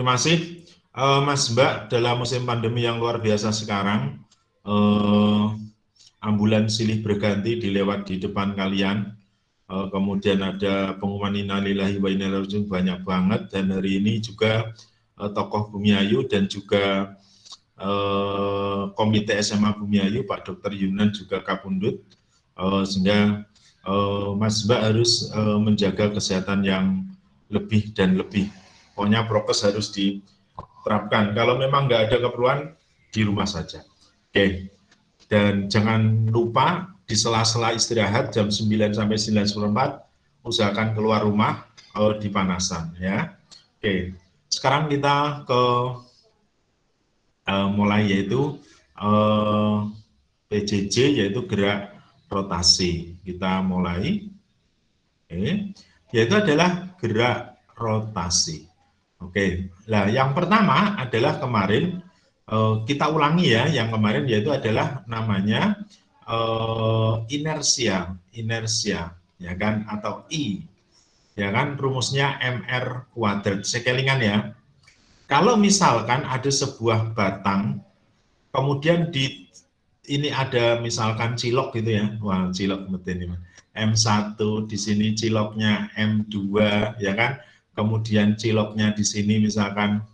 Terima kasih, Mas Mbak. Dalam musim pandemi yang luar biasa sekarang, ambulan silih berganti dilewat di depan kalian. Kemudian ada pengumuman innalillahi wa inna ilaihi raji'un banyak banget, dan hari ini juga tokoh Bumiayu dan juga Komite SMA Bumiayu Pak Dr. Yunan juga Kapundut, sehingga Mas Mbak harus menjaga kesehatan yang lebih dan lebih. Pokoknya prokes harus diterapkan. Kalau memang nggak ada keperluan, di rumah saja. Oke. Dan jangan lupa di sela-sela istirahat jam 9 sampai 9.04 usahakan keluar rumah di panasan ya. Oke. Sekarang kita ke mulai, yaitu PJJ, yaitu gerak rotasi. Kita mulai. Oke. Yaitu adalah gerak rotasi. Oke, nah yang pertama adalah kemarin kita ulangi ya, yang kemarin yaitu adalah namanya inersia, ya kan, atau I, ya kan, rumusnya mr kuadrat. Sekelingan ya, kalau misalkan ada sebuah batang, kemudian ini ada misalkan cilok gitu ya, wah cilok betul ini, M1 di sini ciloknya M2 ya kan. Kemudian ciloknya di sini misalkan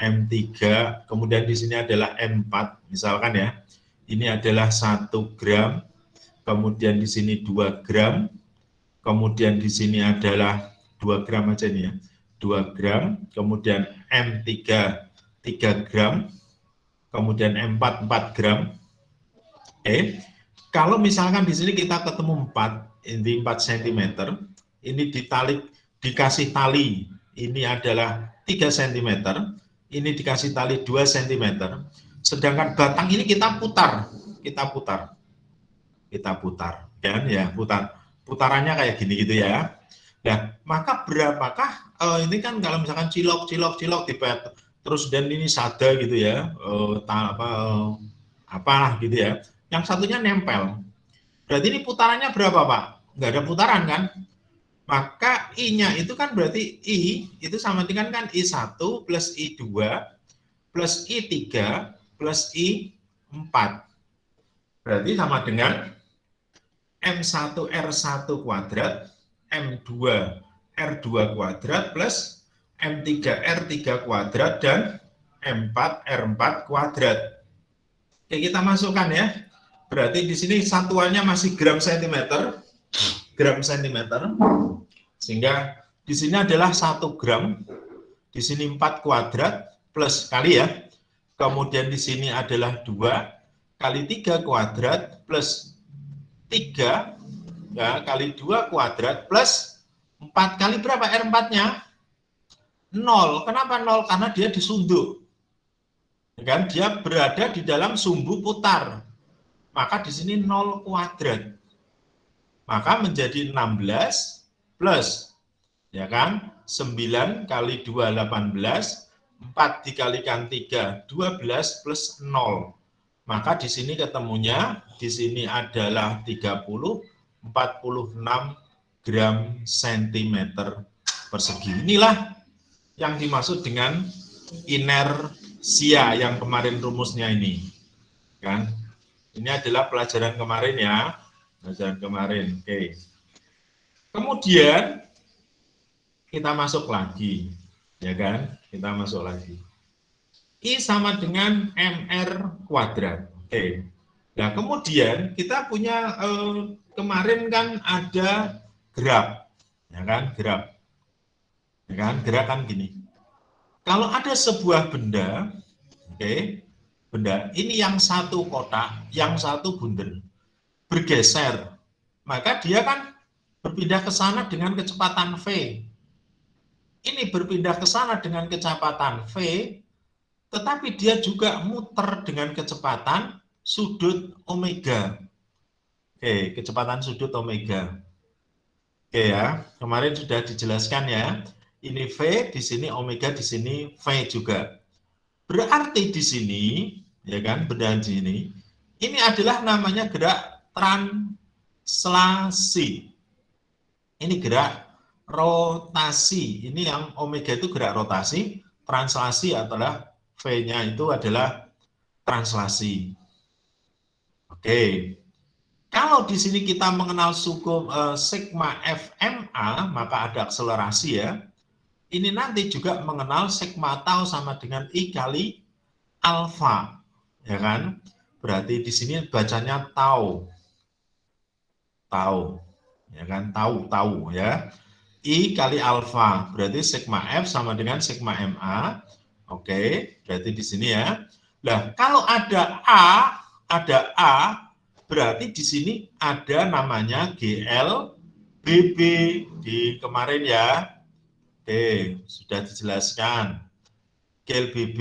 M3, kemudian di sini adalah M4, misalkan ya. Ini adalah 1 gram, kemudian di sini 2 gram, kemudian di sini adalah 2 gram aja nih ya, 2 gram, kemudian M3 3 gram, kemudian M4 4 gram. Oke. Kalau misalkan di sini kita ketemu 4, ini 4 cm, ini dikasih tali, ini adalah 3 cm, ini dikasih tali 2 cm, sedangkan batang ini kita putar, kan ya, putarannya kayak gini gitu ya. Nah, maka berapakah ini kan kalau misalkan cilok dipet, terus dan ini sada gitu ya, apalah gitu ya, yang satunya nempel. Berarti ini putarannya berapa Pak? Nggak ada putaran kan? Maka I-nya itu kan berarti I itu sama dengan kan I1 plus I2 plus I3 plus I4. Berarti sama dengan M1 R1 kuadrat, M2 R2 kuadrat plus M3 R3 kuadrat dan M4 R4 kuadrat. Oke, kita masukkan ya. Berarti di sini satuannya masih gram sentimeter, sehingga di sini adalah 1 gram, di sini 4 kuadrat plus kali ya, kemudian di sini adalah 2 kali 3 kuadrat plus 3 ya, kali 2 kuadrat plus 4 kali berapa R4-nya? 0. Kenapa 0? Karena dia disunduk. Kan dia berada di dalam sumbu putar. Maka di sini 0 kuadrat. Maka menjadi 16 plus ya kan, 9 kali 2 18, 4 dikalikan 3 12 plus 0. Maka di sini ketemunya di sini adalah 46 gram sentimeter persegi. Inilah yang dimaksud dengan inersia yang kemarin rumusnya ini. Kan? Ini adalah pelajaran kemarin ya. Pelajaran kemarin. Oke. Kemudian kita masuk lagi, ya kan? Kita masuk lagi. I sama dengan MR kuadrat. Oke. Nah, kemudian kita punya kemarin kan ada graf, ya kan? Graf. Ya kan? Graf kan gini. Kalau ada sebuah benda, oke, benda ini yang satu kotak, yang satu bundel, bergeser, maka dia kan berpindah ke sana dengan kecepatan V. Ini berpindah ke sana dengan kecepatan V, tetapi dia juga muter dengan kecepatan sudut omega. Oke, kecepatan sudut omega. Oke ya, kemarin sudah dijelaskan ya. Ini V, di sini omega, di sini V juga. Berarti di sini, ya kan, benda di sini, ini adalah namanya gerak translasi. Ini gerak rotasi. Ini yang omega itu gerak rotasi, translasi adalah V-nya itu adalah translasi. Oke. Kalau di sini kita mengenal suku sigma FMA, maka ada akselerasi ya. Ini nanti juga mengenal sigma tau sama dengan I kali alfa, ya kan? Berarti di sini bacanya tau, ya kan? Tau ya. I kali alfa, berarti sigma F sama dengan sigma MA. Oke, berarti di sini ya. Nah, kalau ada A, berarti di sini ada namanya GLBB di kemarin ya. Oke, sudah dijelaskan. GLBB.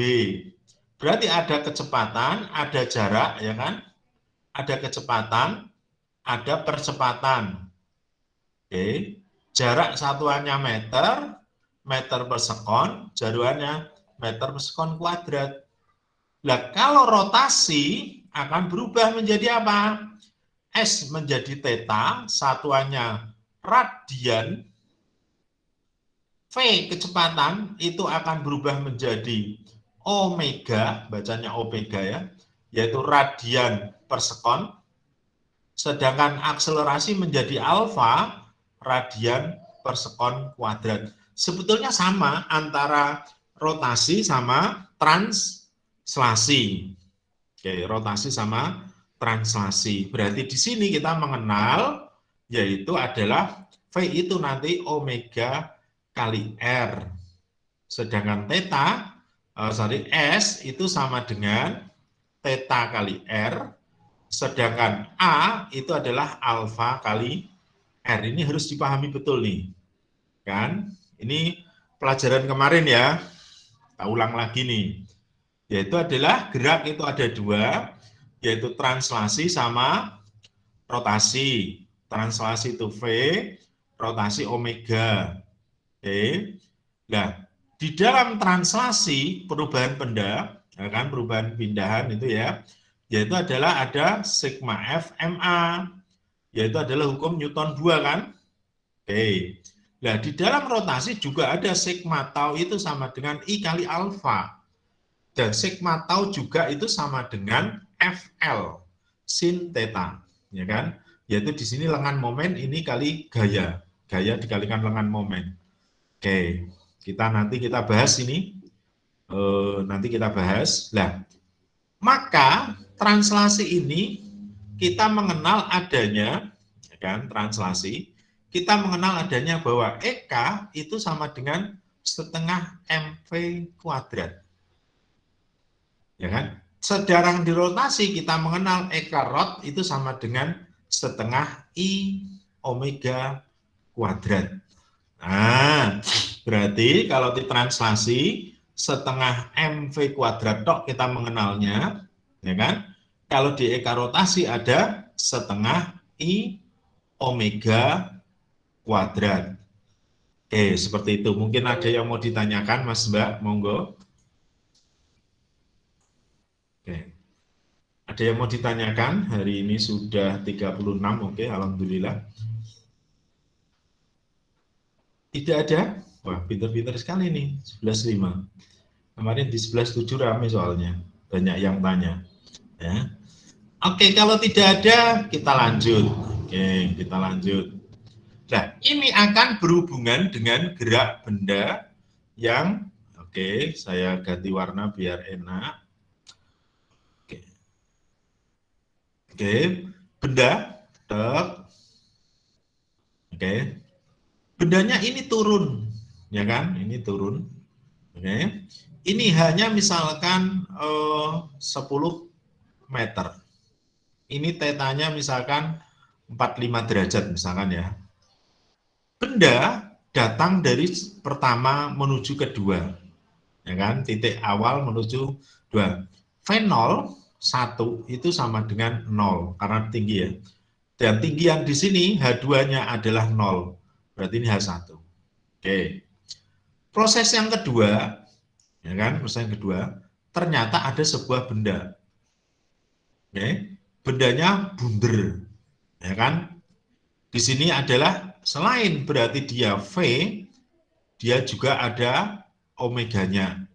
Berarti ada kecepatan, ada jarak, ya kan? Ada kecepatan, ada percepatan. Oke. Jarak satuannya meter, meter per sekon, jaruannya meter per sekon kuadrat. Nah, kalau rotasi akan berubah menjadi apa? S menjadi theta, satuannya radian, V kecepatan itu akan berubah menjadi omega, bacanya omega ya, yaitu radian per sekon, sedangkan akselerasi menjadi alfa, radian per sekon kuadrat. Sebetulnya sama antara rotasi sama translasi. Oke, rotasi sama translasi. Berarti di sini kita mengenal yaitu adalah V itu nanti omega kali R. Sedangkan theta, S itu sama dengan theta kali R. Sedangkan A itu adalah alfa kali R. Ini harus dipahami betul nih. Kan? Ini pelajaran kemarin ya. Kita ulang lagi nih. Yaitu adalah gerak itu ada dua, yaitu translasi sama rotasi. Translasi itu V, rotasi omega. Oke. Nah, di dalam translasi perubahan benda, ya kan, perubahan pindahan itu ya, yaitu adalah ada sigma F MA, yaitu adalah hukum Newton 2 kan. Oke. Nah, di dalam rotasi juga ada sigma tau itu sama dengan I kali alfa. Dan sigma tau juga itu sama dengan FL sin theta, ya kan? Yaitu di sini lengan momen ini kali gaya. Gaya dikalikan lengan momen. Oke, nanti kita bahas ini. Nanti kita bahas. Nah, maka translasi ini kita mengenal adanya, ya kan, translasi. Kita mengenal adanya bahwa EK itu sama dengan setengah MV kuadrat. Ya kan? Sedangkan di rotasi kita mengenal EK rot itu sama dengan setengah I omega kuadrat. Nah, berarti kalau ditranslasi setengah MV kuadrat tok kita mengenalnya, ya kan? Kalau di EK rotasi ada setengah I omega kuadrat. Oke, seperti itu. Mungkin ada yang mau ditanyakan, Mas Mbak, monggo. Oke. Ada yang mau ditanyakan? Hari ini sudah 36, oke, alhamdulillah. Tidak ada? Wah, pinter-pinter sekali nih, 11.5. Kemarin di 11.7 ramai soalnya, banyak yang tanya. Ya. Oke, kalau tidak ada, kita lanjut. Oke, kita lanjut. Nah, ini akan berhubungan dengan gerak benda yang, oke, saya ganti warna biar enak. Oke, benda, oke, bendanya ini turun, ya kan? Ini turun, oke. Ini hanya misalkan 10 meter. Ini tetanya misalkan 45 derajat misalkan ya. Benda datang dari pertama menuju kedua, ya kan? Titik awal menuju 2. V0 1 itu sama dengan 0 karena tinggi ya. Dan tinggi yang di sini H2-nya adalah 0. Berarti ini H1. Oke. Proses yang kedua, ya kan? Proses yang kedua, ternyata ada sebuah benda. Oke. Bendanya bunder. Ya kan? Di sini adalah selain berarti dia V, dia juga ada omeganya.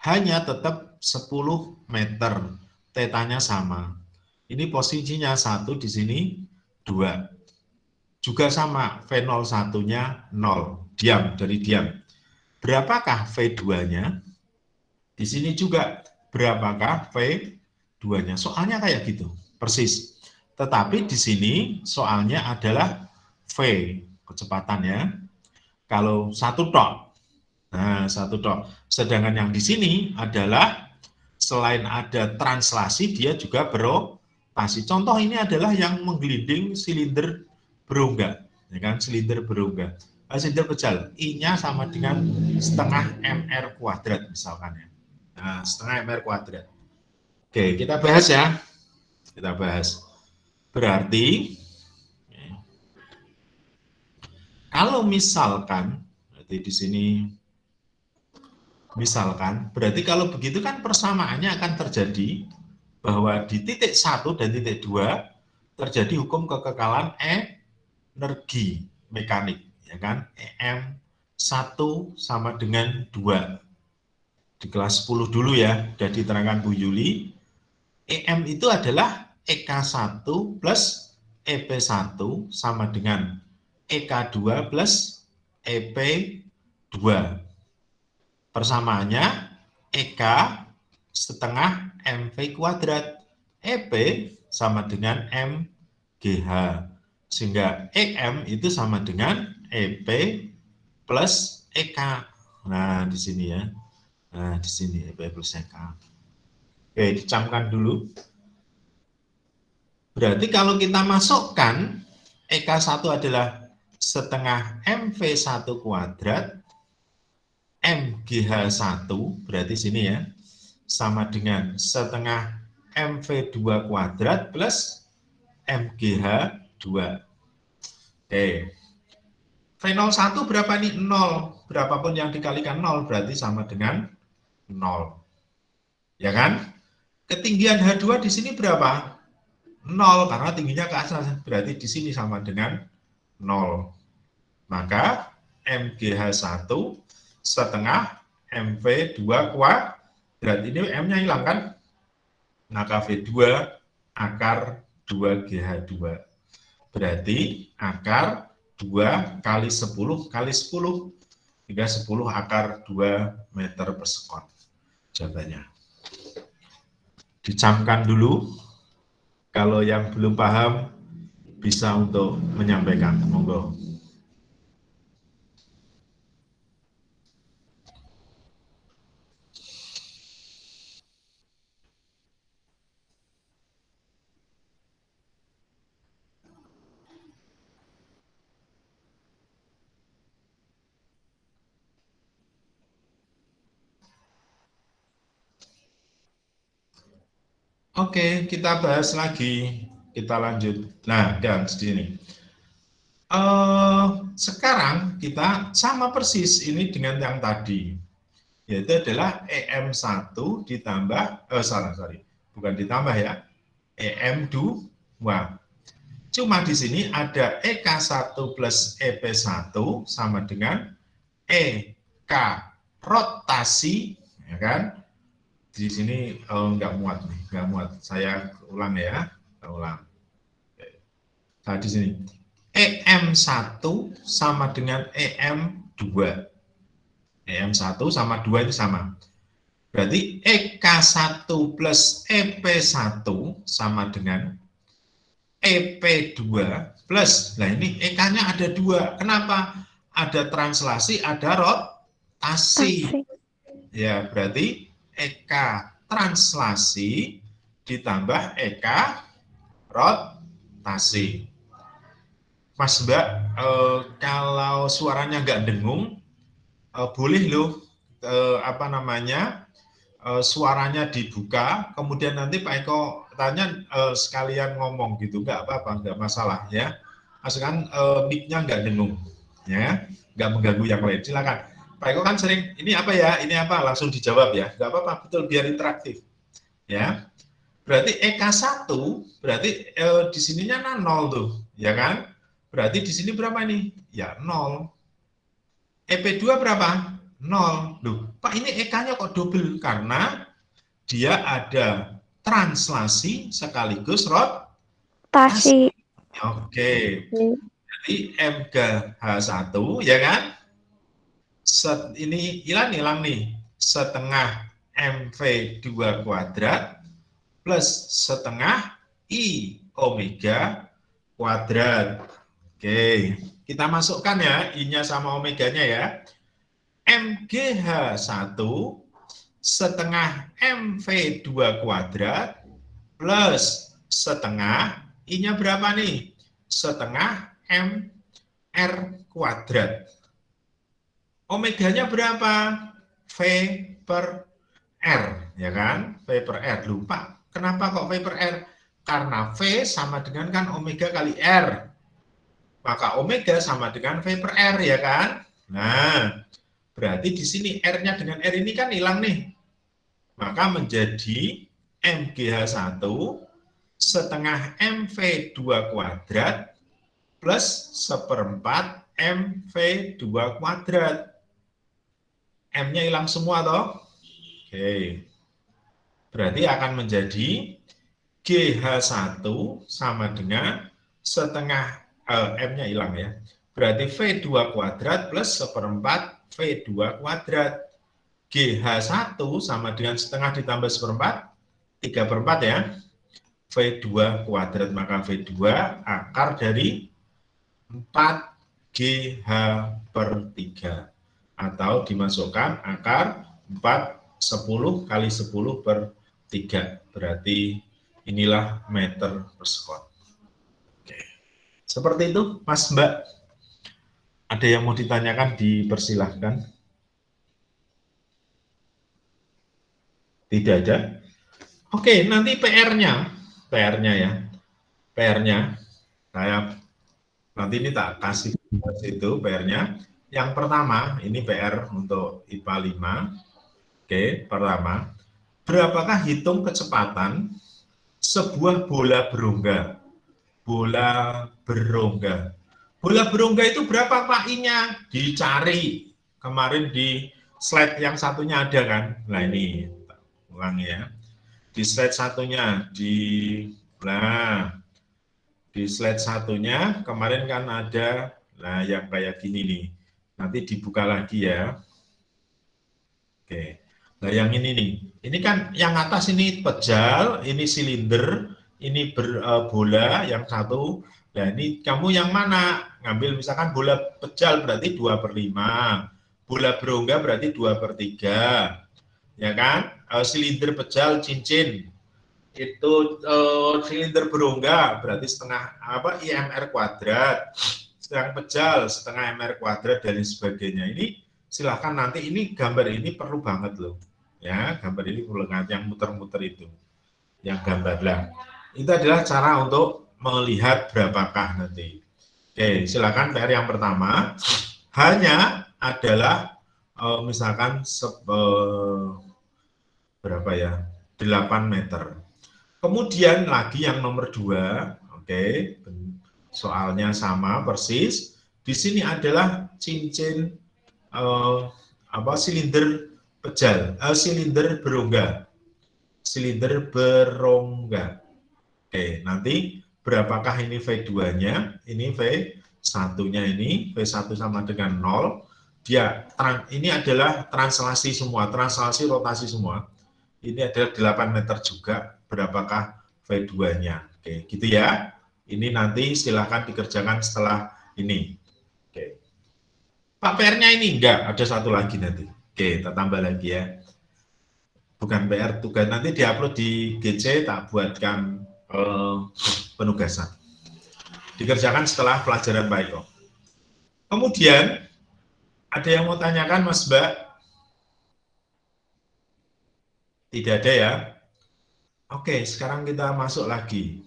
hanya tetap 10 meter, tetanya sama. Ini posisinya 1 di sini 2. Juga sama, V01-nya 0, diam, dari diam. Berapakah V2-nya? Di sini juga berapakah V2-nya? Soalnya kayak gitu, persis. Tetapi di sini soalnya adalah V, kecepatannya. Kalau 1 tok. Nah, 1 tok. Sedangkan yang di sini adalah selain ada translasi, dia juga berotasi. Contoh ini adalah yang menggelinding silinder berongga, ya kan? Silinder berongga. Silinder pejal, I-nya sama dengan setengah MR kuadrat misalkan ya. Nah, setengah MR kuadrat. Oke, kita bahas ya. Kita bahas. Berarti kalau misalkan, berarti di sini misalkan, berarti kalau begitu kan persamaannya akan terjadi bahwa di titik 1 dan titik 2 terjadi hukum kekekalan energi mekanik, ya kan? EM1 sama dengan 2. Di kelas 10 dulu ya, sudah diterangkan Bu Yuli. EM itu adalah EK1 plus EP1 sama dengan EK2 plus EP2. Persamaannya EK setengah MV kuadrat. EP sama dengan MGH. Sehingga EM itu sama dengan EP plus EK. Nah, di sini ya. Nah, di sini EP plus EK. Oke, dicamkan dulu. Berarti kalau kita masukkan EK1 adalah setengah MV1 kuadrat, MGH1, berarti sini ya, sama dengan setengah MV2 kuadrat plus MGH2. Oke. V01 berapa nih? 0. Berapapun yang dikalikan 0 berarti sama dengan 0. Ya kan? Ketinggian H2 di sini berapa? 0, karena tingginya ke atas. Berarti di sini sama dengan 0. Maka MGH1 setengah MV2 kuadrat. Ini M-nya hilang kan? Maka V2 akar 2GH2. Berarti akar 2 kali 10 kali 10. Hingga 10 akar 2 meter per sekon. Jawabannya. Dicamkan dulu. Kalau yang belum paham, bisa untuk menyampaikan. Monggo. Oke, kita bahas lagi. Kita lanjut. Nah, dan sini. Sekarang kita sama persis ini dengan yang tadi. Yaitu adalah EM1 ditambah, bukan ditambah ya, EM2. Cuma di sini ada EK1 plus EP1 sama dengan EK rotasi, ya kan? Di sini nggak muat nih, nggak muat. Saya ulang ya, ulang. Nah, di sini EM1 sama dengan EM2. EM1 sama 2 itu sama. Berarti EK1 plus EP1 sama dengan EP2 plus. Nah, ini EK-nya ada 2. Kenapa? Ada translasi, ada rotasi. Ya, berarti EK translasi ditambah EK rotasi. Mas Mbak, kalau suaranya nggak dengung, boleh loh, suaranya dibuka, kemudian nanti Pak Eko tanya sekalian ngomong gitu, nggak apa-apa, nggak masalah ya. Asalkan mic-nya nggak dengung, ya, nggak mengganggu yang lain. Silakan. Pak Eko kan sering, ini apa ya, ini apa, langsung dijawab ya, nggak apa-apa, betul, biar interaktif. Ya, berarti EK1, berarti di sininya 0 tuh, ya kan? Berarti di sini berapa nih? Ya, 0. EP2 berapa? 0. Loh, Pak ini EK-nya kok double? Karena dia ada translasi sekaligus rotasi. Tasi. Oke, jadi MGH1 ya kan? Ini hilang nih, setengah MV2 kuadrat plus setengah I omega kuadrat. Oke, kita masukkan ya I-nya sama omeganya ya. MGH1 setengah MV2 kuadrat plus setengah I-nya berapa nih? Setengah MR kuadrat. Omeganya berapa? V per R, ya kan? V per R. Lupa, kenapa kok V per R? Karena V sama dengan kan omega kali R. Maka omega sama dengan V per R, ya kan? Nah, berarti di sini R-nya dengan R ini kan hilang nih. Maka menjadi MGH1 setengah MV2 kuadrat plus seperempat MV2 kuadrat. M-nya hilang semua toh. Oke. Berarti akan menjadi GH1 sama dengan setengah M-nya hilang ya. Berarti V2 kuadrat plus seperempat V2 kuadrat. GH1 sama dengan setengah ditambah seperempat, 3/4 ya. V2 kuadrat, maka V2 akar dari 4GH per 3. Atau dimasukkan akar 4, 10 kali 10 per 3. Berarti inilah meter persekuit. Oke. Seperti itu, Mas Mbak. Ada yang mau ditanyakan, dipersilahkan. Tidak ada? Oke, nanti PR-nya ya. PR-nya, saya nanti ini tak kasih itu PR-nya. Yang pertama, ini PR untuk IPA 5. Oke, pertama, berapakah hitung kecepatan sebuah bola berongga? Bola berongga. Bola berongga itu berapa Pak I-nya? Dicari. Kemarin di slide yang satunya ada kan? Nah ini, ulangi ya. Di slide satunya, di slide satunya kemarin kan ada, nah yang kayak gini nih. Nanti dibuka lagi ya. Oke. Nah yang ini nih, ini kan yang atas ini pejal, ini silinder, ini bola, yang satu. Nah ini kamu yang mana? Ngambil misalkan bola pejal berarti 2/5, bola berongga berarti 2/3, ya kan? Silinder pejal cincin itu silinder berongga berarti setengah IMR kuadrat, sedang pejal setengah MR kuadrat dan sebagainya. Ini silahkan nanti, ini gambar ini perlu banget loh ya, gambar ini perlu banget yang muter-muter itu, yang gambar lah. Itu adalah cara untuk melihat berapakah nanti. Oke, silakan PR yang pertama hanya adalah misalkan berapa ya, 8 meter. Kemudian lagi yang nomor 2, oke, soalnya sama persis. Di sini adalah cincin silinder pejal, silinder berongga, silinder berongga. Oke, nanti berapakah ini V2-nya? Ini V1-nya ini, V1 sama dengan 0. Dia ini adalah translasi semua, translasi rotasi semua. Ini adalah 8 meter juga. Berapakah V2-nya? Oke, gitu ya. Ini nanti silahkan dikerjakan setelah ini. Oke. Pak PR-nya ini enggak, ada satu lagi nanti. Oke, kita tambah lagi ya. Bukan PR, tugas nanti diupload di GC, tak buatkan penugasan. Dikerjakan setelah pelajaran baik kok. Kemudian, ada yang mau tanyakan Mas Mbak? Tidak ada ya? Oke, sekarang kita masuk lagi.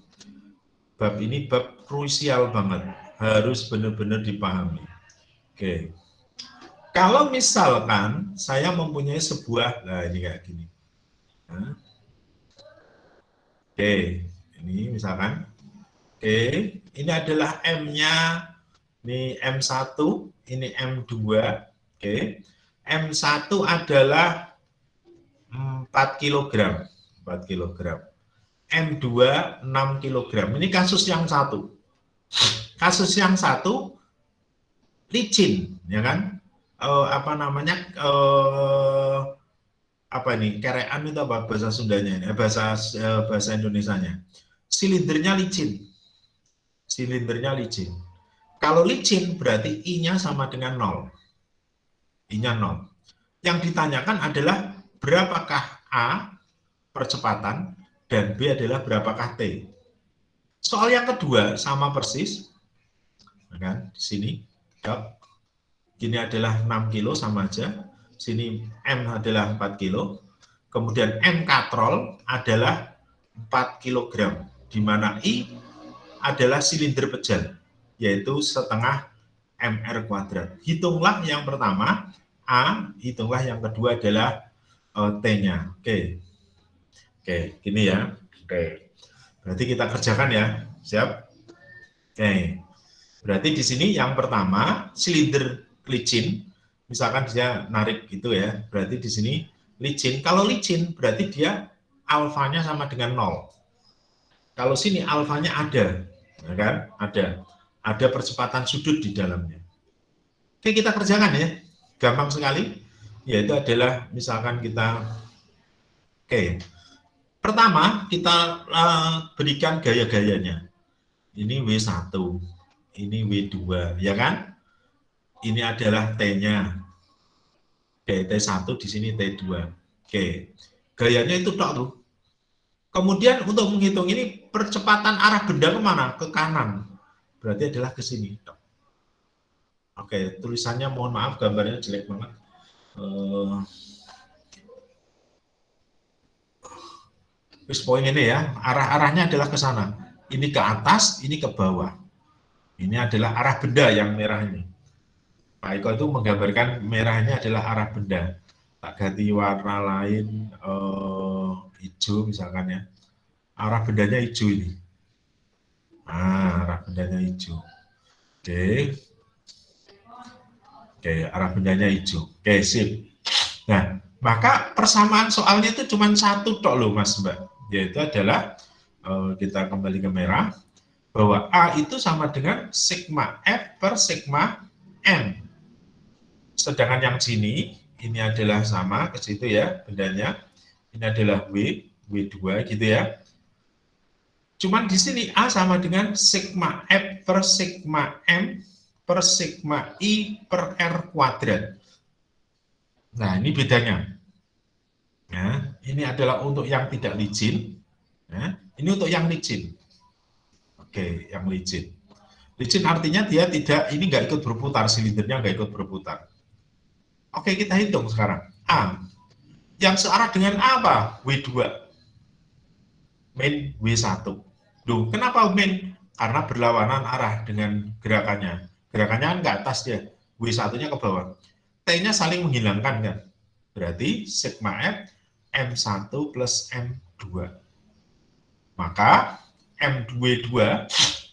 Bab ini bab krusial banget, harus benar-benar dipahami. Oke. Kalau misalkan saya mempunyai sebuah, nah ini kayak gini. Nah. Oke, ini misalkan. Oke, ini adalah M-nya, ini M1, ini M2. Oke. M1 adalah 4 kg. 4 kg. M2 6 kg. Ini kasus yang satu. Kasus yang satu licin, ya kan? Apa namanya? Apa ini? Kerean itu apa bahasa Sundanya ini? Bahasa Indonesianya. Silindernya licin. Silindernya licin. Kalau licin berarti I-nya sama dengan 0. I-nya 0. Yang ditanyakan adalah berapakah A percepatan dan B adalah berapakah T. Soal yang kedua sama persis, kan? Di sini, ini adalah 6 kilo sama aja. Sini M adalah 4 kilo. Kemudian M katrol adalah 4 kg, di mana I adalah silinder pejal, yaitu setengah MR kuadrat. Hitunglah yang pertama A, hitunglah yang kedua adalah T-nya. Oke. Oke, gini ya. Oke. Berarti kita kerjakan ya. Siap? Oke. Berarti di sini yang pertama silinder licin, misalkan dia narik gitu ya. Berarti di sini licin. Kalau licin berarti dia alfanya sama dengan 0. Kalau sini alfanya ada, ya kan? Ada percepatan sudut di dalamnya. Oke, kita kerjakan ya. Gampang sekali. Yaitu adalah misalkan kita pertama kita berikan gaya-gayanya. Ini W1, ini W2, ya kan? Ini adalah T-nya. Oke, T1 di sini T2. Oke. Gayanya itu tok tuh. Kemudian untuk menghitung ini percepatan arah benda kemana? Ke kanan. Berarti adalah ke sini. Oke, tulisannya mohon maaf gambarnya jelek banget. Terus poin ini ya, arah-arahnya adalah ke sana. Ini ke atas, ini ke bawah. Ini adalah arah benda yang merah ini. Pak Eko itu menggambarkan merahnya adalah arah benda. Tak ganti warna lain, hijau misalkan ya. Arah bendanya hijau ini. Arah bendanya hijau. Oke. Oke, arah bendanya hijau. Oke, sip. Nah, maka persamaan soalnya itu cuma satu tok loh Mas Mbak. Yaitu adalah, kita kembali ke merah, bahwa A itu sama dengan sigma F per sigma M. Sedangkan yang sini, ini adalah sama ke situ ya, bendanya. Ini adalah W2 gitu ya. Cuman di sini A sama dengan sigma F per sigma M per sigma I per R kuadrat. Nah, ini bedanya. Nah, ini adalah untuk yang tidak licin. Nah, ini untuk yang licin. Oke, yang licin. Licin artinya dia tidak, ini nggak ikut berputar, silindernya nggak ikut berputar. Oke, kita hitung sekarang. A. Yang searah dengan A apa? W2. Min W1. Duh, kenapa min? Karena berlawanan arah dengan gerakannya. Gerakannya kan ke atas dia. W1-nya ke bawah. T-nya saling menghilangkan kan. Berarti sigma F M1 plus M2. Maka M22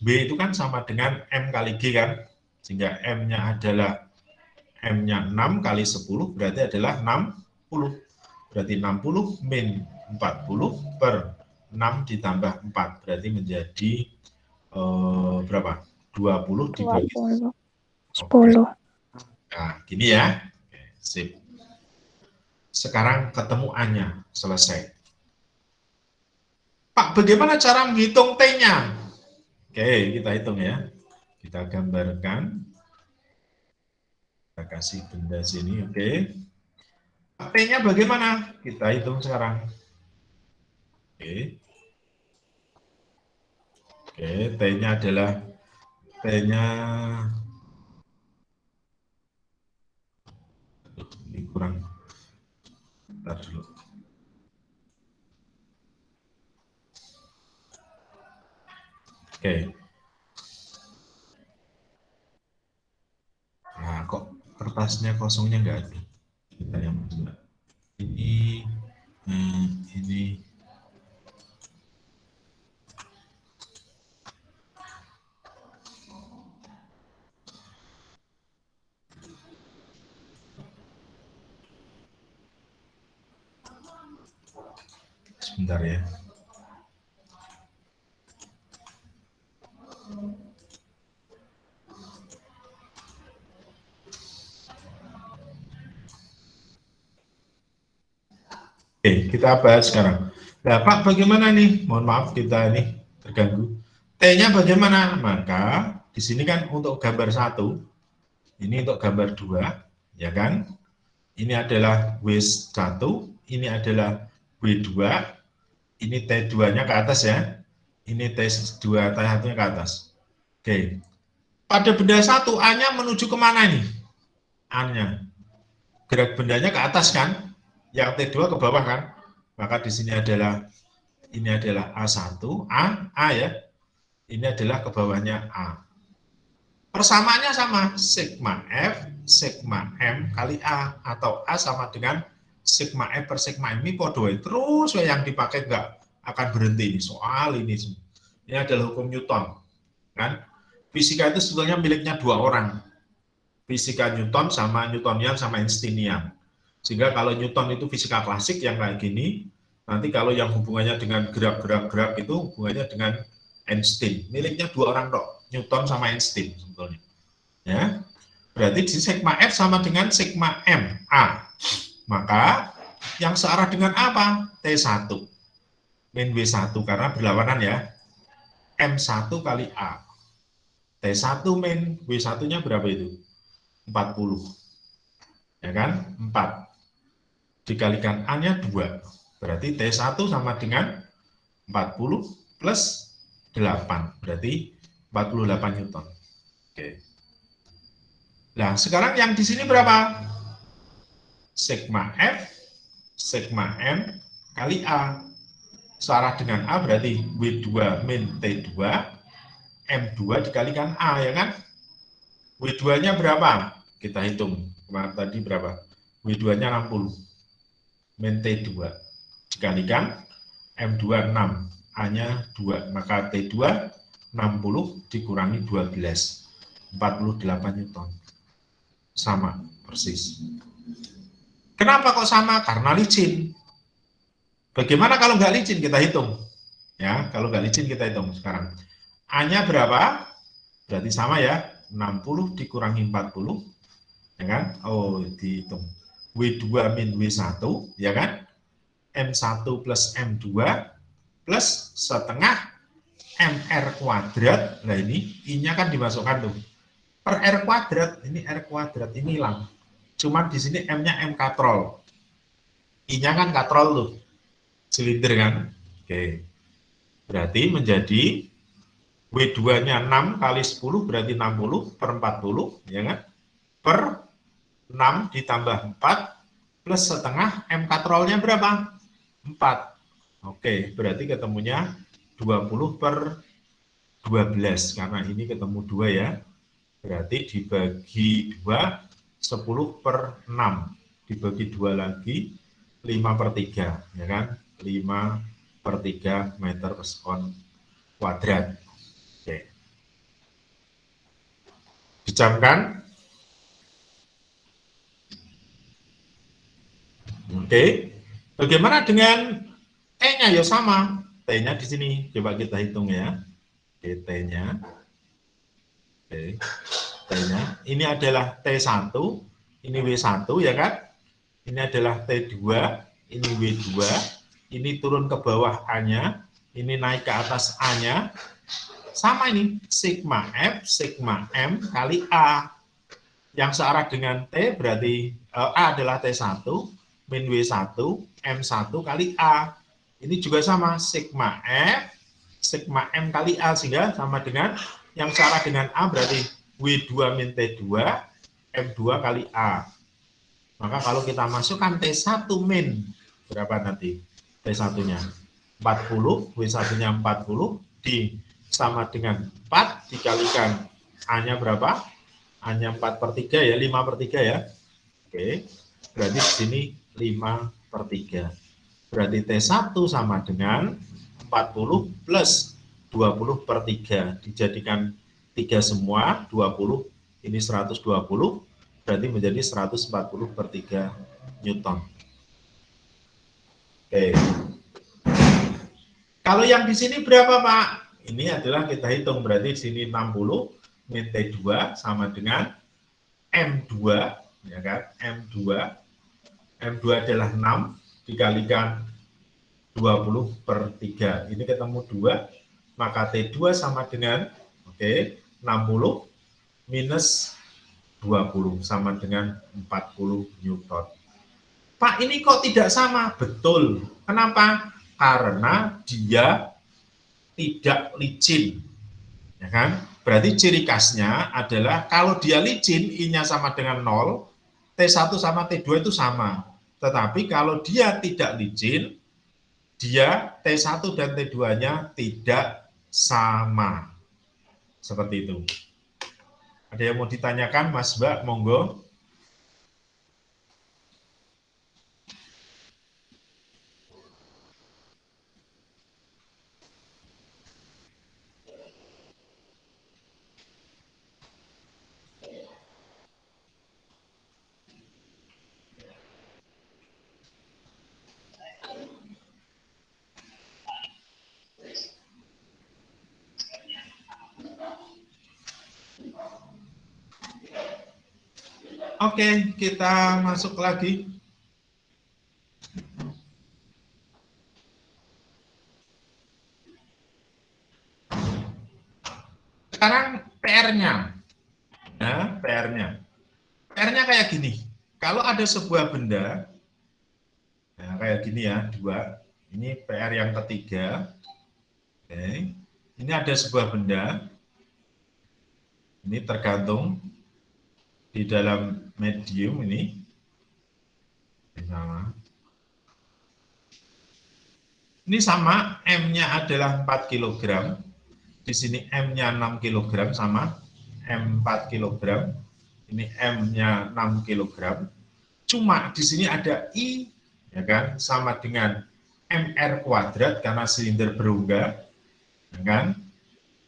B itu kan sama dengan M kali G kan. Sehingga M-nya adalah M-nya 6 kali 10 berarti adalah 60. Berarti 60 min 40 per 6 ditambah 4. Berarti menjadi berapa? 20 dibagi 10. Oke. Nah, gini ya. Oke, sip. Sekarang ketemu A-nya. Selesai. Pak, bagaimana cara menghitung T-nya? Oke, kita hitung ya. Kita gambarkan. Kita kasih benda sini, oke. T-nya bagaimana? Kita hitung sekarang. Oke. Oke, T-nya adalah T-nya ini kurang. Bentar dulu. Oke. Nah, kok kertasnya kosongnya nggak ada? Kita yang mana? Ini, ini. Sebentar ya. Oke, kita bahas sekarang. Nah, Pak, bagaimana nih? Mohon maaf kita ini terganggu. T-nya bagaimana? Maka di sini kan untuk gambar 1, ini untuk gambar 2, ya kan? Ini adalah W1, ini adalah W2, ini T2-nya ke atas ya. Ini T2, T1-nya ke atas. Oke. Pada benda 1, A-nya menuju kemana nih? A-nya. Gerak bendanya ke atas kan? Yang T2 ke bawah kan? Maka di sini adalah ini adalah A1, A ya. Ini adalah ke bawahnya A. Persamaannya sama, sigma F, sigma M kali A, atau A sama dengan sigma F per sigma M. Ini podo terus yang dipakai nggak akan berhenti ini soal ini. Ini adalah hukum Newton, kan? Fisika itu sebetulnya miliknya 2 orang. Fisika Newton sama Newtonian sama Einsteinian. Sehingga kalau Newton itu fisika klasik yang kayak gini, nanti kalau yang hubungannya dengan gerak-gerak itu hubungannya dengan Einstein. Miliknya 2 orang dok, Newton sama Einstein sebetulnya. Ya, berarti di sigma F sama dengan sigma M A. Maka yang searah dengan apa? T1 min W1 karena berlawanan ya. M1 kali A. T1 min W1-nya berapa itu? 40. Ya kan? 4. Dikalikan A-nya 2. Berarti T1 sama dengan 40 plus 8. Berarti 48 Newton. Oke. Nah, sekarang yang di sini berapa? Sigma F, sigma M kali A. Searah dengan A berarti W2 min T2, M2 dikalikan A, ya kan? W2-nya berapa? Kita hitung. Kemarin tadi berapa? W2-nya 60. Min T2 dikalikan M2 6, A-nya 2, maka T2 60 dikurangi 12, 48 Newton. Sama persis. Kenapa kok sama? Karena licin. Bagaimana kalau nggak licin? Kita hitung. Ya, kalau nggak licin kita hitung sekarang. A-nya berapa? Berarti sama ya, 60 dikurangi 40, ya kan? Oh, dihitung. W2 min W1, ya kan? M1 plus M2 plus setengah MR kuadrat. Nah ini I-nya kan dimasukkan tuh. Per R kuadrat, ini R kuadrat, ini hilang. Cuman di sini M-nya M katrol. I-nya kan katrol tuh. Silinder kan. Oke. Berarti menjadi W2-nya 6 kali 10 berarti 60 per 40, ya kan? Per 6 ditambah 4 plus setengah M katrolnya berapa? 4. Oke, berarti ketemunya 20 per 12 karena ini ketemu 2 ya. Berarti dibagi 2 10 per 6 dibagi 2 lagi 5 per 3, ya kan? 5 per 3 meter sekon kuadrat. Oke. Dicamkan. Oke. Bagaimana dengan T-nya? Ya sama. T-nya di sini. Coba kita hitung ya. Oke, T-nya. Oke. T-nya. Ini adalah T1. Ini W1 ya kan? Ini adalah T2. Ini W2. Ini turun ke bawah A-nya. Ini naik ke atas A-nya. Sama ini. Sigma F, sigma M kali A. Yang searah dengan T berarti A adalah T1. Min W1, M1 kali A. Ini juga sama, sigma F, sigma M kali A, sehingga sama dengan yang searah dengan A berarti W2 min T2, M2 kali A. Maka kalau kita masukkan T1 min, berapa nanti T1-nya? 40, W1-nya 40, sama dengan 4, dikalikan A-nya berapa? A-nya 4 per 3 ya, 5 per 3 ya. Oke, berarti di sini 5 per 3. Berarti T1 sama dengan 40 plus 20 per 3. Dijadikan 3 semua, 20. Ini 120. Berarti menjadi 140 per 3 Newton. Oke. Kalau yang di sini berapa, Pak? Ini adalah kita hitung, berarti di sini 60 min T2 sama dengan M2, ya kan? M2 adalah 6 dikalikan 20/3. Ini ketemu 2, maka T2 sama dengan 60 minus 20 sama dengan 40 Newton. Pak, ini kok tidak sama? Betul. Kenapa? Karena dia tidak licin, ya kan? Berarti ciri khasnya adalah kalau dia licin, I-nya sama dengan 0, T1 sama T2 itu sama. Tetapi kalau dia tidak licin, dia T1 dan T2-nya tidak sama. Seperti itu. Ada yang mau ditanyakan, Mas Mbak? Monggo. Oke, kita masuk lagi. Sekarang PR-nya. Ya, PR-nya. PR-nya kayak gini. Kalau ada sebuah benda, ya, kayak gini ya, 2. Ini PR yang ketiga. Oke. Ini ada sebuah benda. Ini tergantung di dalam medium ini. Ini sama, M-nya adalah 4 kg. Di sini M-nya 6 kg sama M 4 kg. Ini M-nya 6 kg. Cuma di sini ada I, ya kan, sama dengan MR kuadrat karena silinder berungga, ya kan?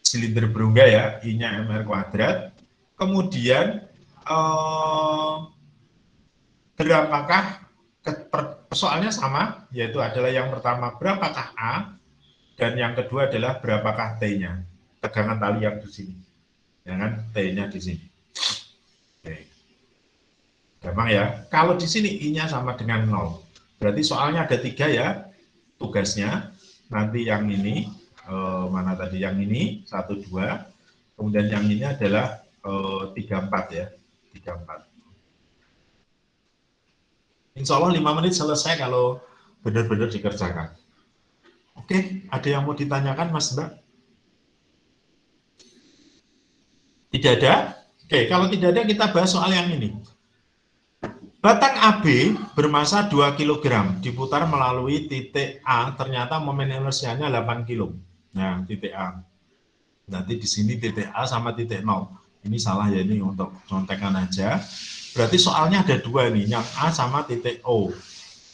Silinder berungga ya, I-nya MR kuadrat. Kemudian berapakah, soalnya sama, yaitu adalah yang pertama berapakah A, dan yang kedua adalah berapakah T-nya, tegangan tali yang di sini, ya kan, T-nya di sini. Oke. Gampang ya, kalau di sini I-nya sama dengan 0, berarti soalnya ada 3 ya, tugasnya, nanti yang ini, mana tadi, yang ini, 1, 2, kemudian yang ini adalah 3, 4 ya, 3, 4. Insya Allah 5 menit selesai kalau benar-benar dikerjakan. Oke, ada yang mau ditanyakan, Mas Mbak? Tidak ada? Oke, kalau tidak ada kita bahas soal yang ini. Batang AB bermasa 2 kg diputar melalui titik A, ternyata momen inersianya 8 kg. Nah, titik A. Nanti di sini titik A sama titik 0. Ini salah ya, ini untuk contekan aja. Berarti soalnya ada 2 nih, yang A sama titik O.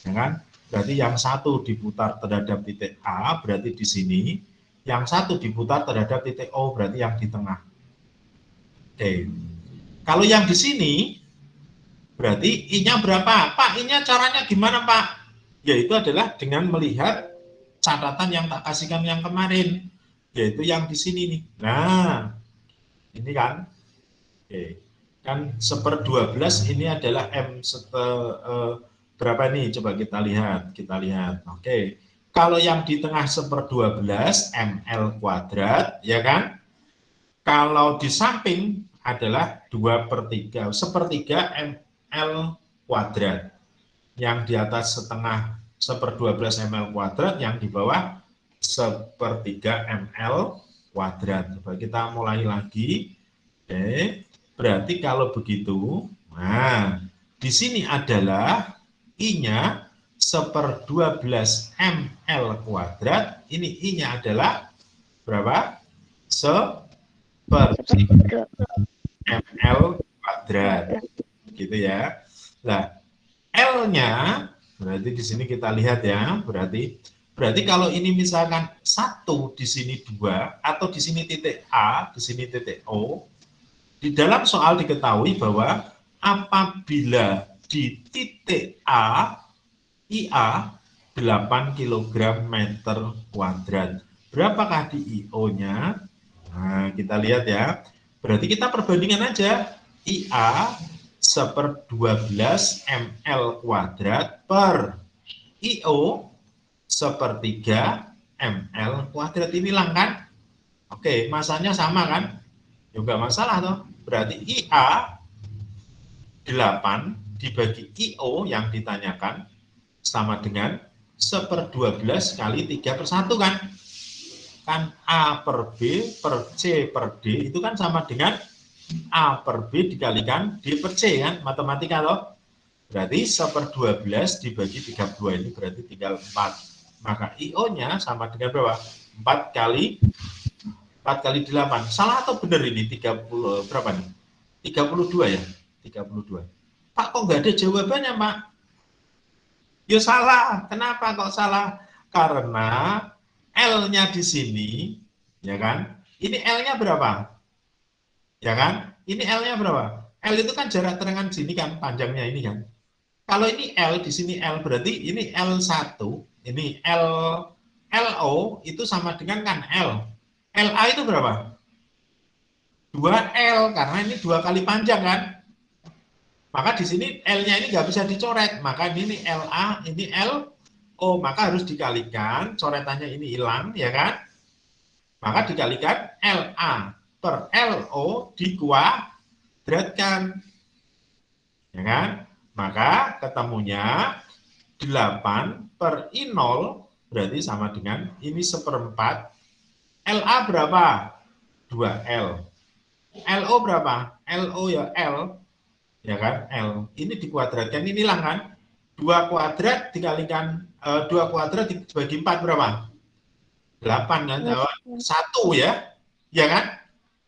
Ya kan? Berarti yang satu diputar terhadap titik A, berarti di sini. Yang satu diputar terhadap titik O, berarti yang di tengah. Oke. Kalau yang di sini, berarti I-nya berapa? Pak, I-nya caranya gimana, Pak? Yaitu adalah dengan melihat catatan yang tak kasihkan yang kemarin, yaitu yang di sini nih. Nah, ini kan, oke, kan 1/12 ini adalah M berapa nih? Coba kita lihat, Oke, kalau yang di tengah 1/12 ml kuadrat, ya kan? Kalau di samping adalah 2/3, 1/3 ml kuadrat. Yang di atas setengah 1/12 ml kuadrat, yang di bawah 1/3 ml kuadrat. Coba kita mulai lagi. Oke, berarti kalau begitu, nah di sini adalah I-nya 1/12 ml kuadrat. Ini I-nya adalah berapa? 1/3 ml kuadrat, gitu ya. Nah, L-nya berarti di sini kita lihat ya, berarti kalau ini misalkan 1, di sini 2, atau di sini titik A, di sini titik O, di dalam soal diketahui bahwa apabila di titik A, IA 8 kg meter kuadrat. Berapakah di IO-nya? Nah, kita lihat ya. Berarti kita perbandingan aja. IA 1/12 ml kuadrat per IO 1/3 ml kuadrat. Ini lang kan? Oke, masanya sama kan? Juga masalah toh. Berarti IA 8 dibagi IO yang ditanyakan sama dengan 1/12 kali 3/1 kan? Kan A per B per C per D itu kan sama dengan A per B dikalikan D per C kan? Matematika loh. Berarti 1/12 dibagi 32 ini berarti tinggal 4. Maka IO-nya sama dengan berapa? 4 kali 8. Salah atau benar ini? 30 berapa nih? 32 ya? 32. Pak, kok nggak ada jawabannya, Pak? Ya salah. Kenapa kok salah? Karena L-nya di sini, ya kan? Ini L-nya berapa? Ya kan? Ini L-nya berapa? L itu kan jarak terangan sini kan, panjangnya ini kan. Kalau ini L, di sini L, berarti ini L1, ini LO itu sama dengan kan L. LA itu berapa? 2L, karena ini 2 kali panjang kan. Maka di sini L-nya ini nggak bisa dicoret, maka ini LA, ini LO, maka harus dikalikan, coretannya ini hilang, ya kan? Maka dikalikan LA per LO dikuadratkan, ya kan? Maka ketemunya 8 per I0 berarti sama dengan ini 1/4. LA berapa? 2L. LO berapa? LO ya L, ya kan? L. Ini dikuadratkan, ini hilang kan? 2 kuadrat dikalikan 2 kuadrat dibagi 4 berapa? 8 kan? 1 ya? Ya kan?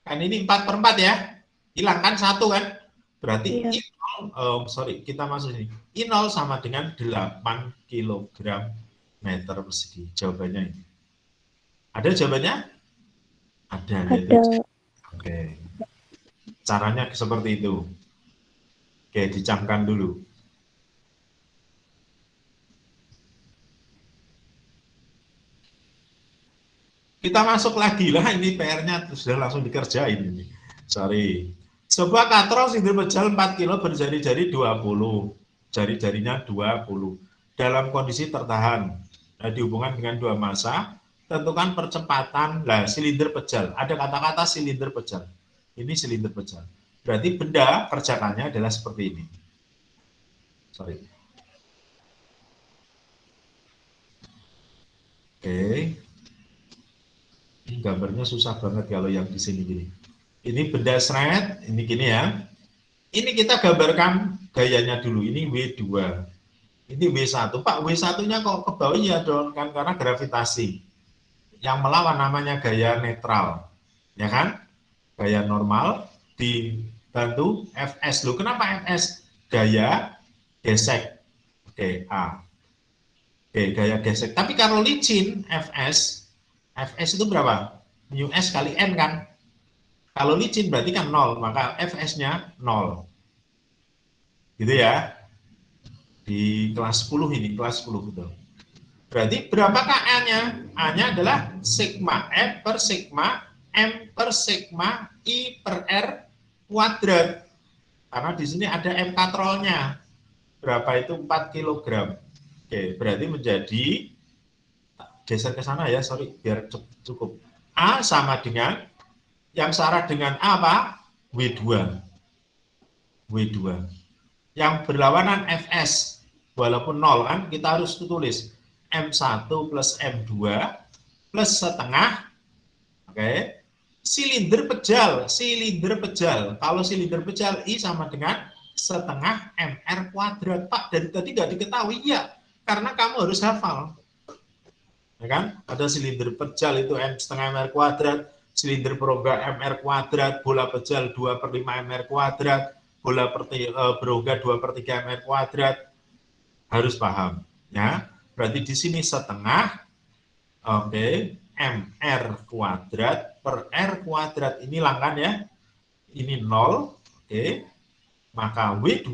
Kan ini 4/4 ya? Hilang kan 1 kan? Berarti Iya. kita masuk sini. I0 sama dengan 8 kg meter persegi. Jawabannya ini. Ada jawabannya? Ada. Yaitu. Oke. Caranya seperti itu. Oke, dicamkan dulu. Kita masuk lagi lah, ini PR-nya sudah langsung dikerjain ini. Sorry. Sebuah katrol silinder pejal 4 kilo berjari-jari 20. Jari-jarinya 20. Dalam kondisi tertahan. Nah, dihubungkan dengan 2 massa, tentukan percepatan. Nah, silinder pejal. Ada kata-kata silinder pejal. Ini silinder pejal. Berarti benda kerjakannya adalah seperti ini. Sorry. Oke. Ini gambarnya susah banget kalau yang di sini gini. Ini benda seret, ini gini ya. Ini kita gambarkan gayanya dulu. Ini W2. Ini W1. Pak, W1-nya kok ke bawah? Ya dong, kan karena gravitasi. Yang melawan namanya gaya netral. Ya kan? Gaya normal dibantu Fs. Loh, kenapa Fs? Gaya gesek. Oke, A. Oke, gaya gesek. Tapi kalau licin, Fs itu berapa? Mu S kali N kan? Kalau licin berarti kan 0, maka Fs-nya 0. Gitu ya. Di kelas 10 ini, kelas 10 betul. Berarti berapakah A-nya? A-nya adalah sigma F per sigma M per sigma I per R kuadrat. Karena di sini ada M katrolnya. Berapa itu? 4 kg. Oke, berarti menjadi, geser ke sana ya, sorry, biar cukup. A sama dengan, yang syarat dengan A apa? W2. W2. Yang berlawanan Fs, walaupun 0 kan, kita harus tulis M1 plus M2 plus setengah, oke, silinder pejal. Kalau silinder pejal I sama dengan setengah MR kuadrat. Pak, dari tadi nggak diketahui? Ya, karena kamu harus hafal. Ya kan? Ada silinder pejal itu M setengah MR kuadrat, silinder perongga MR kuadrat, bola pejal 2/5 MR kuadrat, bola berongga 2/3 MR kuadrat. Harus paham. Ya, berarti di sini setengah, oke, MR kuadrat per R kuadrat. Ini langkan ya. Ini 0, oke. Maka W2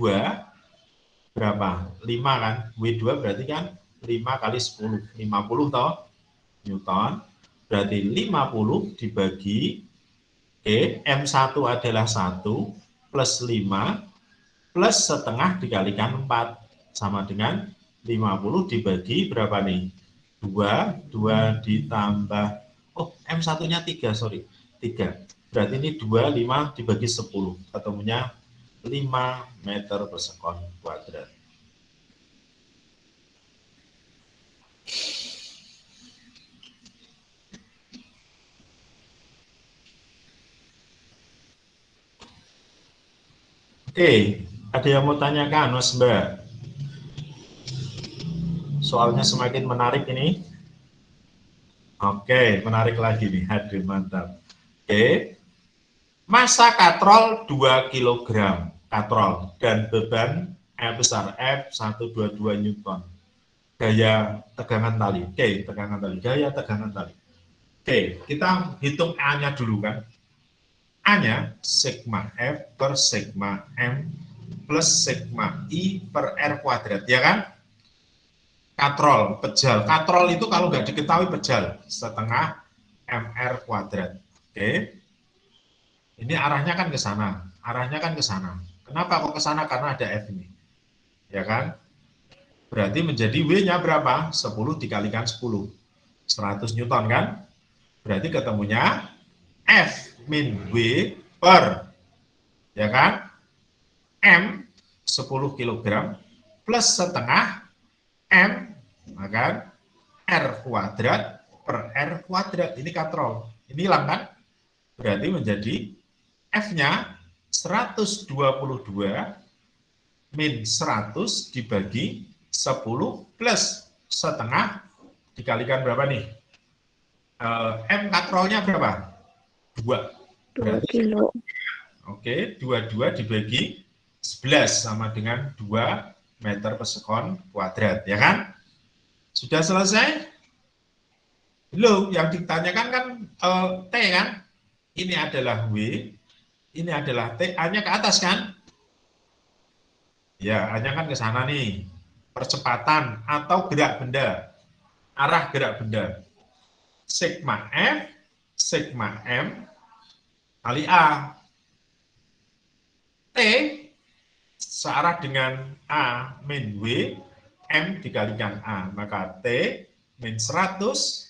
berapa? 5 kan? W2 berarti kan 5 kali 10, 50 toh Newton. Berarti 50 dibagi, M1 adalah 1 plus 5 plus setengah dikalikan 4. Sama dengan 50 dibagi berapa nih? 2 ditambah, M1-nya 3, sorry. 3. Berarti ini 2, 5 dibagi 10. Ketemunya 5 meter per sekon kuadrat. Oke, ada yang mau tanyakan, Mas Mbak? Soalnya semakin menarik ini. Oke, menarik lagi nih. Aduh, mantap. Oke. Massa katrol 2 kg katrol dan beban besar F122 Newton. Gaya tegangan tali. Oke, tegangan tali. Gaya tegangan tali. Oke, kita hitung A-nya dulu kan. A-nya sigma F per sigma M plus sigma I per R kuadrat, ya kan? Katrol, pejal. Katrol itu kalau nggak diketahui pejal, setengah MR kuadrat. Oke. Ini arahnya kan ke sana. Arahnya kan ke sana. Kenapa kok ke sana? Karena ada F ini. Ya kan? Berarti menjadi W-nya berapa? 10 dikalikan 10. 100 Newton kan? Berarti ketemunya F min W per, ya kan? M 10 kg plus setengah M, maka R kuadrat per R kuadrat. Ini katrol. Ini hilang kan? Berarti menjadi F-nya 122 min 100 dibagi 10 plus setengah dikalikan berapa nih? M katrolnya berapa? 2. 2 kilo. Oke, 22 dibagi 11 sama dengan 2 meter per sekon kuadrat, ya kan? Sudah selesai? Belum, yang ditanyakan kan T kan? Ini adalah W, ini adalah T, A-nya ke atas kan? Ya, A-nya kan ke sana nih. Percepatan atau gerak benda. Arah gerak benda. Sigma F, sigma M, kali A. T, searah dengan A min W, M dikalikan A. Maka T min 100,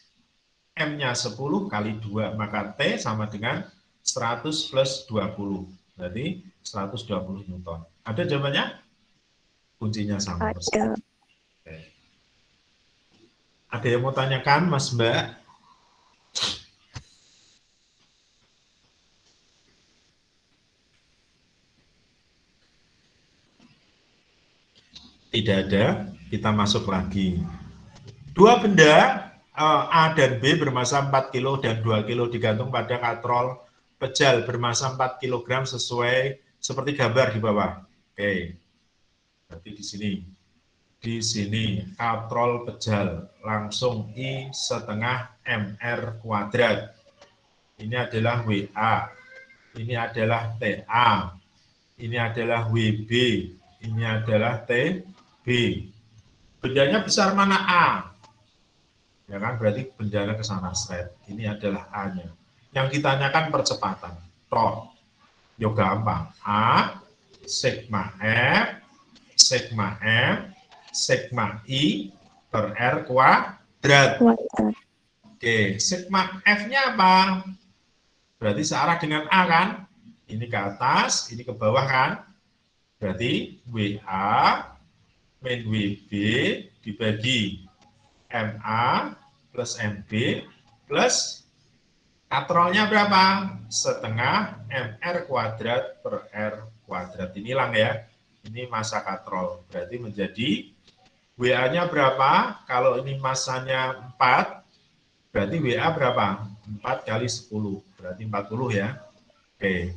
M-nya 10 kali 2. Maka T sama dengan 100 plus 20. Berarti 120 Newton. Ada jawabannya? Kuncinya sama. Ada. Ada yang mau tanyakan, Mas Mbak? Tidak ada, kita masuk lagi. Dua benda A dan B bermassa 4 kg dan 2 kg digantung pada katrol pejal bermassa 4 kg sesuai seperti gambar di bawah. Oke. Berarti di sini. Di sini katrol pejal langsung I setengah MR kuadrat. Ini adalah WA. Ini adalah TA. Ini adalah WB. Ini adalah TB. Bendanya besar mana A? Ya kan, berarti bendanya ke sana straight. Ini adalah A-nya. Yang ditanyakan percepatan. Toh, yo gampang. A, sigma F, sigma M, sigma I per R kuadrat. Oke, sigma F-nya apa? Berarti searah dengan A kan? Ini ke atas, ini ke bawah kan? Berarti WA min WB dibagi MA plus MB plus katrolnya berapa? Setengah MR kuadrat per R kuadrat. Ini hilang ya. Ini massa katrol. Berarti menjadi WA-nya berapa? Kalau ini massanya 4, berarti WA berapa? 4 kali 10. Berarti 40 ya. Oke.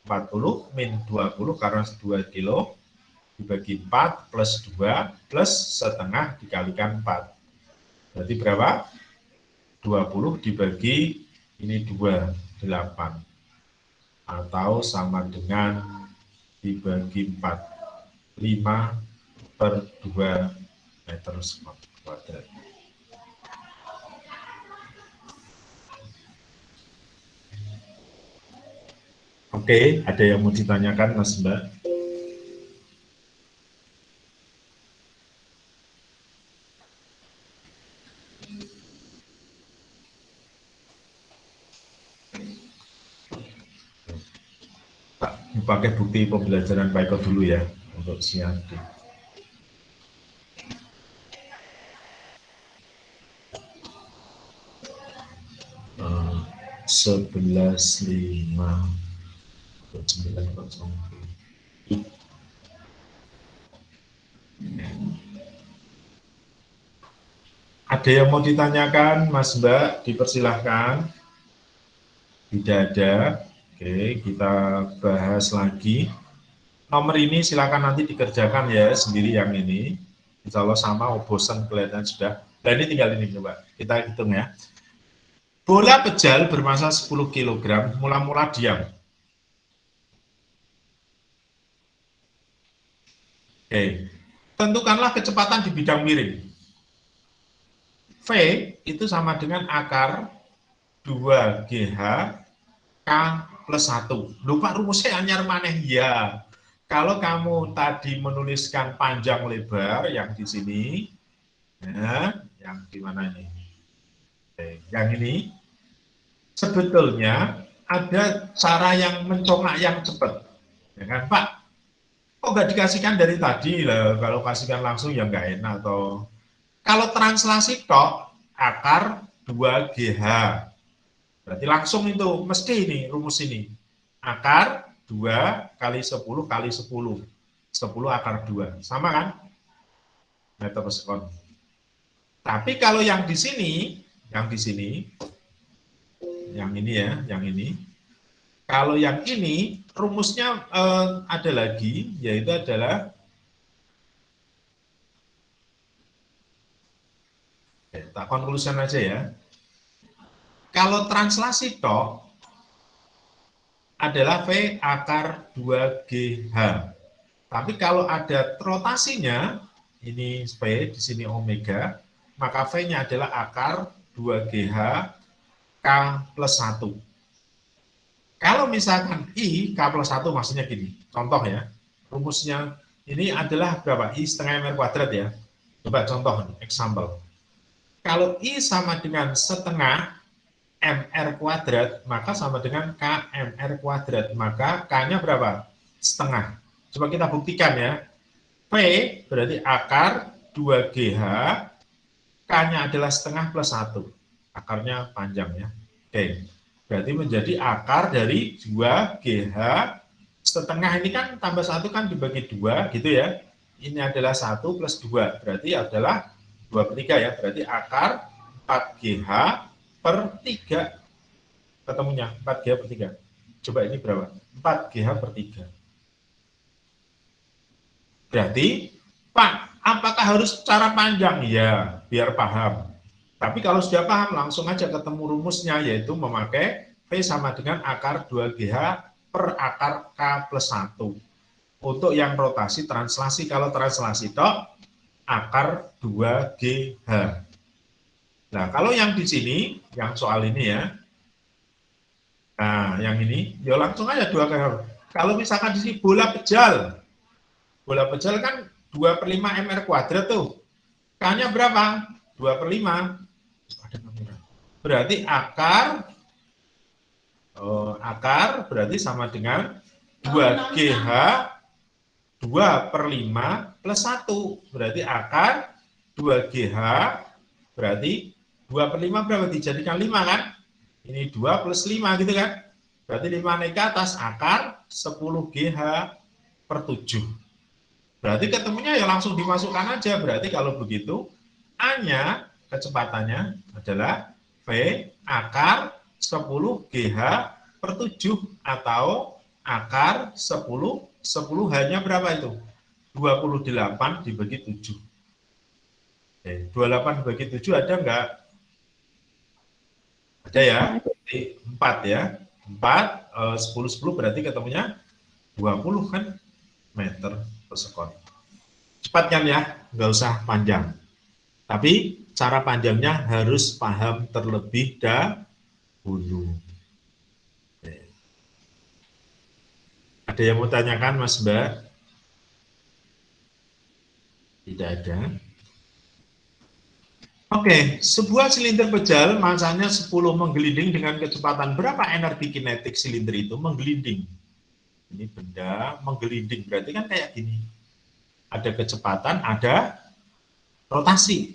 40 min 20 karena 2 kilo dibagi 4 plus 2 plus setengah dikalikan 4. Berarti berapa? 20 dibagi ini 2, 8. Atau sama dengan dibagi 4. 5 per 2 meter sekon. kuadrat. Oke, ada yang mau ditanyakan Mas Mbak? Pakai bukti pembelajaran Paiko dulu ya untuk siang. 11.5 Ada yang mau ditanyakan, Mas Mbak? Dipersilahkan. Tidak ada. Oke, kita bahas lagi. Nomor ini silakan nanti dikerjakan ya sendiri yang ini. Insya Allah sama, bosan kelihatan sudah. Nah ini tinggal ini coba, kita hitung ya. Bola pejal bermasa 10 kg, mula-mula diam. Oke, tentukanlah kecepatan di bidang miring. V itu sama dengan akar 2GH K plus 1. Lupa rumusnya anyar maneh ya. Kalau kamu tadi menuliskan panjang lebar yang di sini, ya, yang di mana ini? Oke, yang ini sebetulnya ada cara yang mencongak yang cepat, ya kan Pak? Kok nggak dikasihkan dari tadi lah? Kalau kasihkan langsung ya nggak enak toh. Kalau translasi tok akar 2GH. Berarti langsung itu mesti ini rumus ini. Akar 2 kali 10 kali 10. 10 akar 2. Sama kan? Meter per sekon. Tapi kalau yang di sini, yang ini ya, yang ini. Kalau yang ini rumusnya ada lagi, yaitu adalah tak konklusian aja ya. Kalau translasi tok adalah V akar 2GH. Tapi kalau ada rotasinya, ini V, di sini omega, maka V-nya adalah akar 2GH K plus 1. Kalau misalkan I, K plus 1 maksudnya gini, contoh ya, rumusnya ini adalah berapa? I setengah MR kuadrat ya. Coba contoh, example. Kalau I sama dengan setengah MR kuadrat, maka sama dengan KMR kuadrat. Maka K-nya berapa? Setengah. Coba kita buktikan ya. P berarti akar 2GH, K-nya adalah setengah plus 1. Akarnya panjang ya. Oke, berarti menjadi akar dari 2GH, setengah ini kan tambah 1 kan dibagi 2 gitu ya. Ini adalah 1 plus 2, berarti adalah 2/3 ya. Berarti akar 4GH per 3 ketemunya 4GH per 3. Coba ini berapa? 4GH per 3. Berarti, Pak, apakah harus cara panjang? Ya, biar paham. Tapi kalau sudah paham, langsung aja ketemu rumusnya, yaitu memakai V sama dengan akar 2GH per akar K plus 1. Untuk yang rotasi translasi, kalau translasi tok, akar 2GH. Nah, kalau yang di sini, yang soal ini ya, nah yang ini, ya langsung aja 2GH. Kalau misalkan di sini bola pejal kan 2/5 MR kuadrat tuh. K-nya berapa? 2/5. Berarti akar berarti sama dengan 2GH 2/5 plus 1. Berarti akar 2GH berarti 2/5 berapa? Dijadikan 5 kan? Ini 2 plus 5 gitu kan? Berarti 5 naik ke atas, akar 10GH per 7. Berarti ketemunya ya langsung dimasukkan aja. Berarti kalau begitu, A-nya kecepatannya adalah V akar 10GH per 7 atau akar 10 H-nya berapa itu? 28 dibagi 7. 28 dibagi 7 ada enggak? Ada ya? Jadi 4 ya. 4, 10 berarti ketemunya 20 kan meter per sekon. Cepat kan ya? Enggak usah panjang. Tapi cara panjangnya harus paham terlebih dahulu. Ada yang mau tanyakan, Mas Mbak? Tidak ada. Oke, sebuah silinder pejal masanya 10 menggelinding dengan kecepatan berapa energi kinetik silinder itu menggelinding? Ini benda menggelinding, berarti kan kayak gini. Ada kecepatan, ada rotasi.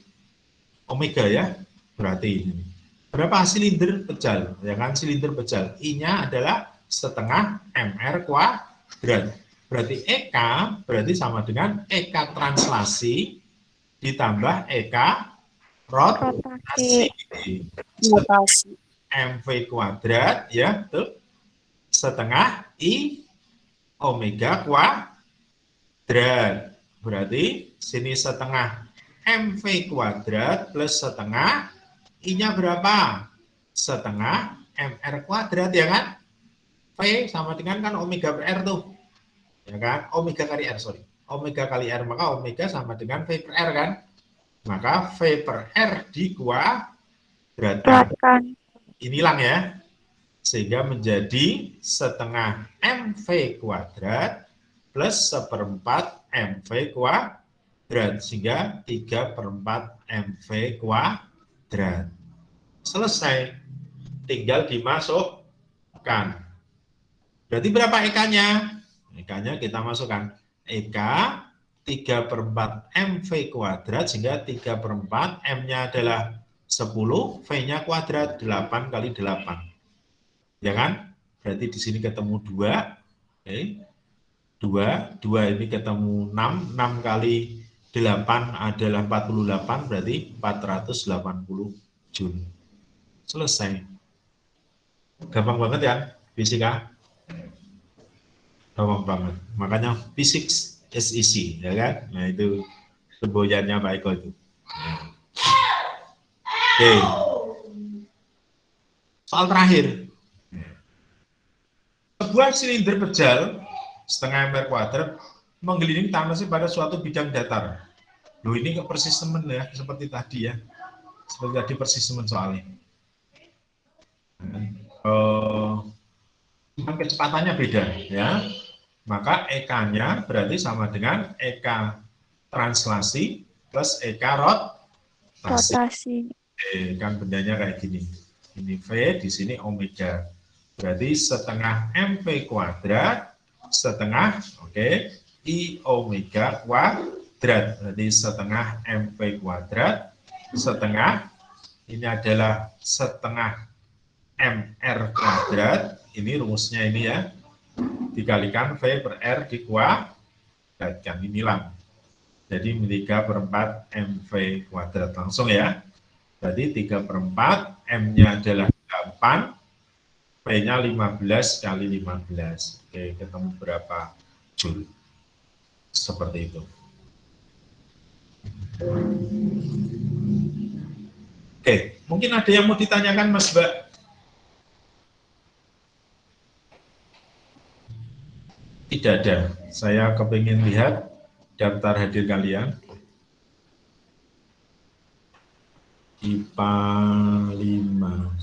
Omega ya, berarti ini. Berapa silinder pejal? Ya kan, silinder pejal. I-nya adalah setengah mr kuadrat. Berarti EK berarti sama dengan EK translasi ditambah EK rotasi. MV kuadrat ya, tuh setengah I omega kuadrat. Berarti sini setengah MV kuadrat plus setengah I-nya berapa? Setengah MR kuadrat ya kan? V sama dengan kan omega per R tuh. Ya kan? Omega kali R, sorry. Omega kali R, maka omega sama dengan V per R kan? Maka V per R dikuadratkan. Ini hilang ya. Sehingga menjadi setengah MV kuadrat plus seperempat MV kuadrat. Sehingga 3/4 MV kuadrat. Selesai. Tinggal dimasukkan. Berarti berapa EK-nya? EK-nya kita masukkan. EK 3/4 MV kuadrat, sehingga 3/4 M-nya adalah 10, V-nya kuadrat 8 kali 8. Ya kan? Berarti di sini ketemu 2. Oke. 2 ini ketemu 6, 6 kali 8 adalah 48, berarti 480 Joule. Selesai. Gampang banget ya, fisika. Gampang banget. Makanya physics is easy, ya kan? Nah, itu semboyannya Pak Eko itu. Oke. Soal terakhir. Sebuah silinder pejal setengah MR kuadrat menggelinding tanasi pada suatu bidang datar. Loh, ini ke persis temen ya, seperti tadi ya. Seperti tadi persis temen soalnya. Cuma kecepatannya beda ya. Maka EK-nya berarti sama dengan EK translasi plus EK rotasi. Kan bendanya kayak gini. Ini V, di sini omega. Berarti setengah MV kuadrat, setengah, oke, I omega kuadrat. Berarti setengah MV kuadrat, setengah, ini adalah setengah MR kuadrat. Ini rumusnya ini ya. Dikalikan V per R dikuadratkan, ini hilang. Jadi 3/4 MV kuadrat langsung ya. Berarti 3/4, M-nya adalah 8, V-nya 15 kali 15. Oke, ketemu berapa Joule? Seperti itu. Oke, mungkin ada yang mau ditanyakan Mas Mbak? Tidak ada. Saya kepingin lihat daftar hadir kalian. IPA 5.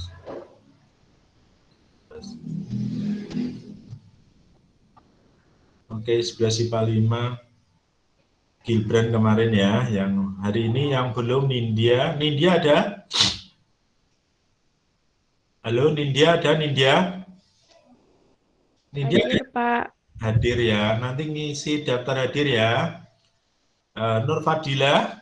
Oke, 11 IPA 5. Gibran kemarin ya, yang hari ini yang belum Nindya. Nindya ada? Halo, Nindya ada? Nindya? Nindya hadir, ada? Pak. Hadir ya, nanti ngisi daftar hadir ya. Nur Fadilah?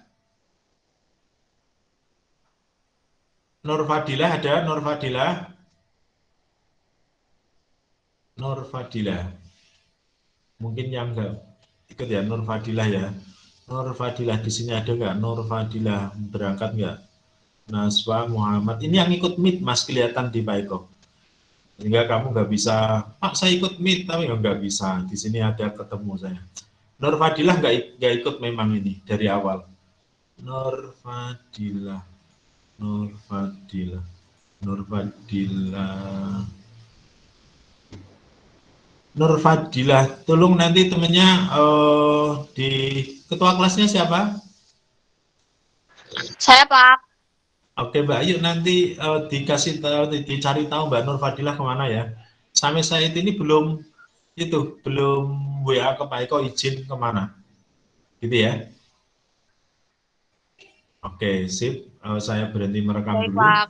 Nur Fadilah ada? Nur Fadilah? Nur Fadilah. Mungkin yang enggak ikut ya, Nur Fadilah ya. Nur Fadilah di sini ada nggak? Nur Fadilah berangkat nggak? Naswa Muhammad. Ini yang ikut meet Mas, kelihatan di Pak Eko. Sehingga kamu nggak bisa, Pak saya ikut meet, tapi nggak bisa. Di sini ada ketemu saya. Nur Fadilah nggak ikut memang ini dari awal. Nur Fadilah, Nur Fadilah, Nur Fadilah. Nur Fadilah, tolong nanti temennya di ketua kelasnya siapa? Saya, Pak. Oke Mbak Ayu, nanti dikasih tahu, dicari tahu Mbak Nur Fadilah kemana ya. Sampai saat ini belum WA ke Pak Eko izin kemana, gitu ya. Oke, sip. Saya berhenti merekam Baik, dulu. Pak.